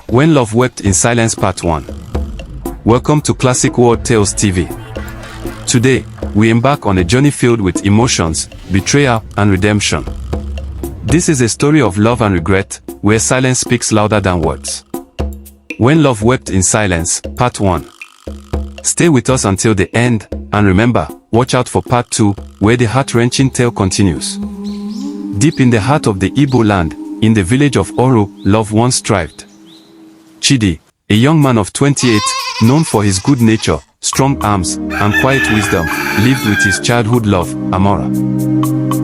When Love Wept in Silence Part 1. Welcome to Classic World Tales TV. Today, we embark on a journey filled with emotions, betrayal, and redemption. This is a story of love and regret, where silence speaks louder than words. When Love Wept in Silence, Part 1. Stay with us until the end, and remember, watch out for Part 2, where the heart-wrenching tale continues. Deep in the heart of the Igbo land, in the village of Oro, love once thrived. Chidi, a young man of 28, known for his good nature, strong arms, and quiet wisdom, lived with his childhood love, Amora.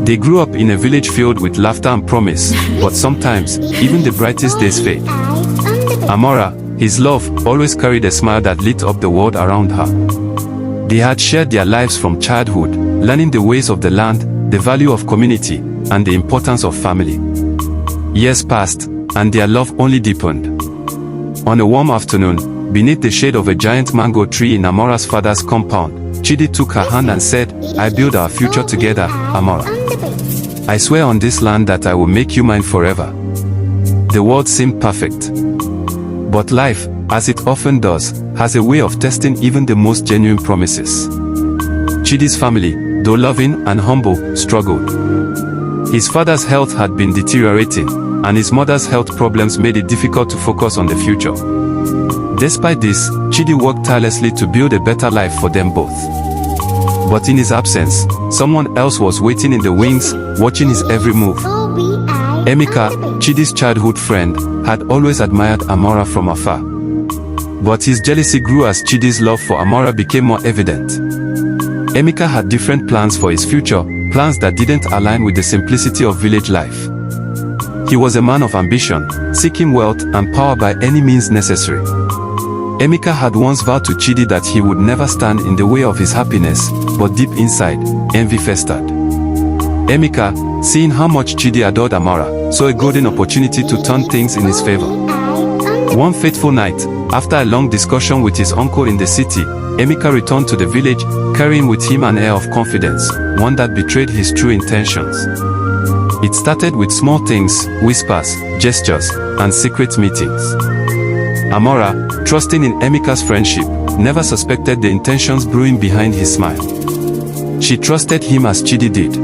They grew up in a village filled with laughter and promise, but sometimes, even the brightest days fade. Amora, his love, always carried a smile that lit up the world around her. They had shared their lives from childhood, learning the ways of the land, the value of community, and the importance of family. Years passed, and their love only deepened. On a warm afternoon, beneath the shade of a giant mango tree in Amora's father's compound, Chidi took her hand and said, "I build our future together, Amora. I swear on this land that I will make you mine forever." The world seemed perfect. But life, as it often does, has a way of testing even the most genuine promises. Chidi's family, though loving and humble, struggled. His father's health had been deteriorating, and his mother's health problems made it difficult to focus on the future. Despite this, Chidi worked tirelessly to build a better life for them both. But in his absence, someone else was waiting in the wings, watching his every move. Emeka, Chidi's childhood friend, had always admired Amora from afar. But his jealousy grew as Chidi's love for Amora became more evident. Emeka had different plans for his future, plans that didn't align with the simplicity of village life. He was a man of ambition, seeking wealth and power by any means necessary. Emeka had once vowed to Chidi that he would never stand in the way of his happiness, but deep inside, envy festered. Emeka, seeing how much Chidi adored Amora, saw a golden opportunity to turn things in his favor. One fateful night, after a long discussion with his uncle in the city, Emeka returned to the village, carrying with him an air of confidence, one that betrayed his true intentions. It started with small things, whispers, gestures, and secret meetings. Amora, trusting in Emeka's friendship, never suspected the intentions brewing behind his smile. She trusted him as Chidi did.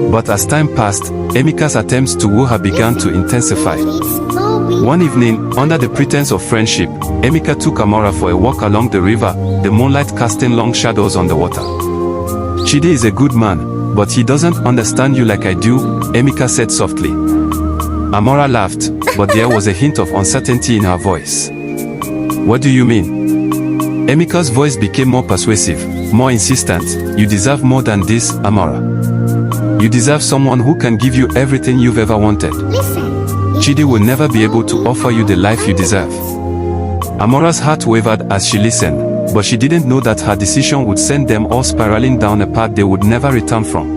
But as time passed, Emeka's attempts to woo her began to intensify. One evening, under the pretense of friendship, Emeka took Amora for a walk along the river, the moonlight casting long shadows on the water. "Chidi is a good man, but he doesn't understand you like I do," Emeka said softly. Amora laughed, but there was a hint of uncertainty in her voice. "What do you mean?" Emeka's voice became more persuasive, more insistent. "You deserve more than this, Amora. You deserve someone who can give you everything you've ever wanted. Chidi will never be able to offer you the life you deserve." Amora's heart wavered as she listened, but she didn't know that her decision would send them all spiraling down a path they would never return from.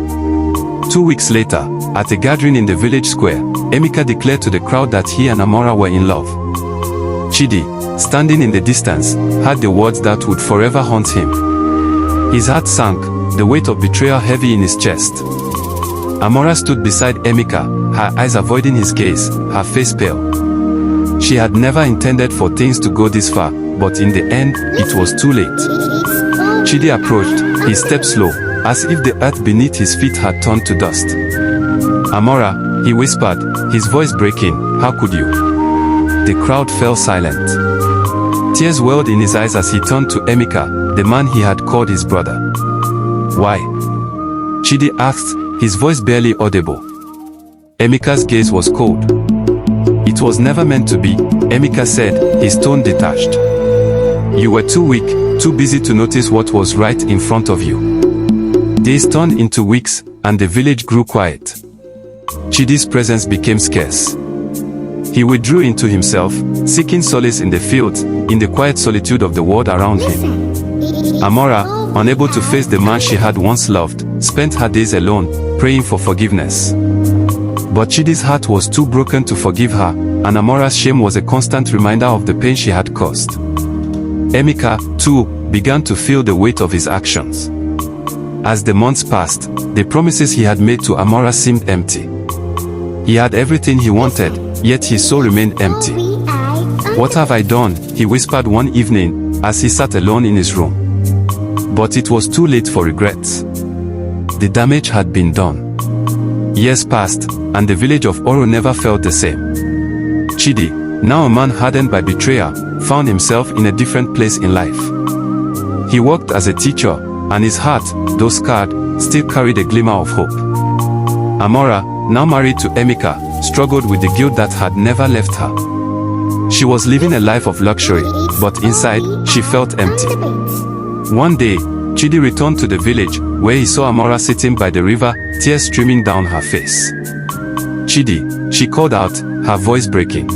2 weeks later, at a gathering in the village square, Emeka declared to the crowd that he and Amora were in love. Chidi, standing in the distance, heard the words that would forever haunt him. His heart sank, the weight of betrayal heavy in his chest. Amora stood beside Emeka, her eyes avoiding his gaze, her face pale. She had never intended for things to go this far, but in the end, it was too late. Chidi approached, his step slow, as if the earth beneath his feet had turned to dust. "Amora," he whispered, his voice breaking, "how could you?" The crowd fell silent. Tears welled in his eyes as he turned to Emeka, the man he had called his brother. "Why?" Chidi asked, his voice barely audible. Emeka's gaze was cold. "It was never meant to be," Emeka said, his tone detached. "You were too weak, too busy to notice what was right in front of you." Days turned into weeks, and the village grew quiet. Chidi's presence became scarce. He withdrew into himself, seeking solace in the fields, in the quiet solitude of the world around him. Amora, unable to face the man she had once loved, spent her days alone, praying for forgiveness. But Chidi's heart was too broken to forgive her, and Amora's shame was a constant reminder of the pain she had caused. Emeka, too, began to feel the weight of his actions. As the months passed, the promises he had made to Amora seemed empty. He had everything he wanted, yet his soul remained empty. "What have I done?" he whispered one evening, as he sat alone in his room. But it was too late for regrets. The damage had been done. Years passed, and the village of Oro never felt the same. Chidi, now a man hardened by betrayal, found himself in a different place in life. He worked as a teacher, and his heart, though scarred, still carried a glimmer of hope. Amora, now married to Emeka, struggled with the guilt that had never left her. She was living a life of luxury, but inside, she felt empty. One day, Chidi returned to the village, where he saw Amora sitting by the river, tears streaming down her face. "Chidi," she called out, her voice breaking.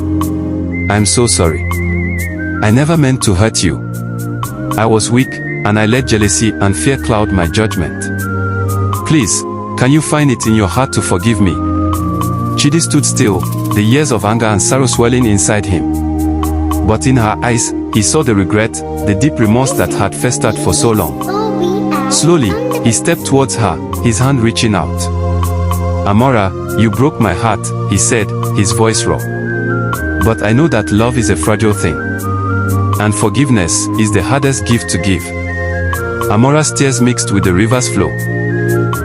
"I'm so sorry. I never meant to hurt you. I was weak, and I let jealousy and fear cloud my judgment. Please, can you find it in your heart to forgive me?" Chidi stood still, the years of anger and sorrow swelling inside him. But in her eyes, he saw the regret, the deep remorse that had festered for so long. Slowly, he stepped towards her, his hand reaching out. "Amora, you broke my heart," he said, his voice raw. "But I know that love is a fragile thing. And forgiveness is the hardest gift to give." Amora's tears mixed with the river's flow.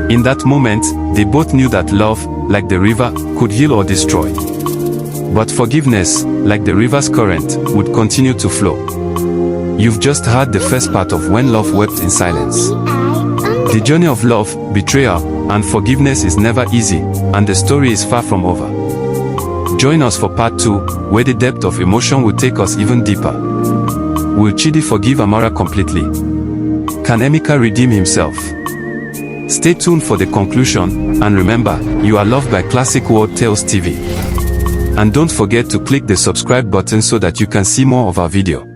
In that moment, they both knew that love, like the river, could heal or destroy. But forgiveness, like the river's current, would continue to flow. You've just heard the first part of When Love Wept in Silence. The journey of love, betrayal, and forgiveness is never easy, and the story is far from over. Join us for part 2, where the depth of emotion will take us even deeper. Will Chidi forgive Amora completely? Can Emeka redeem himself? Stay tuned for the conclusion, and remember, you are loved by Classic World Tales TV. And don't forget to click the subscribe button so that you can see more of our video.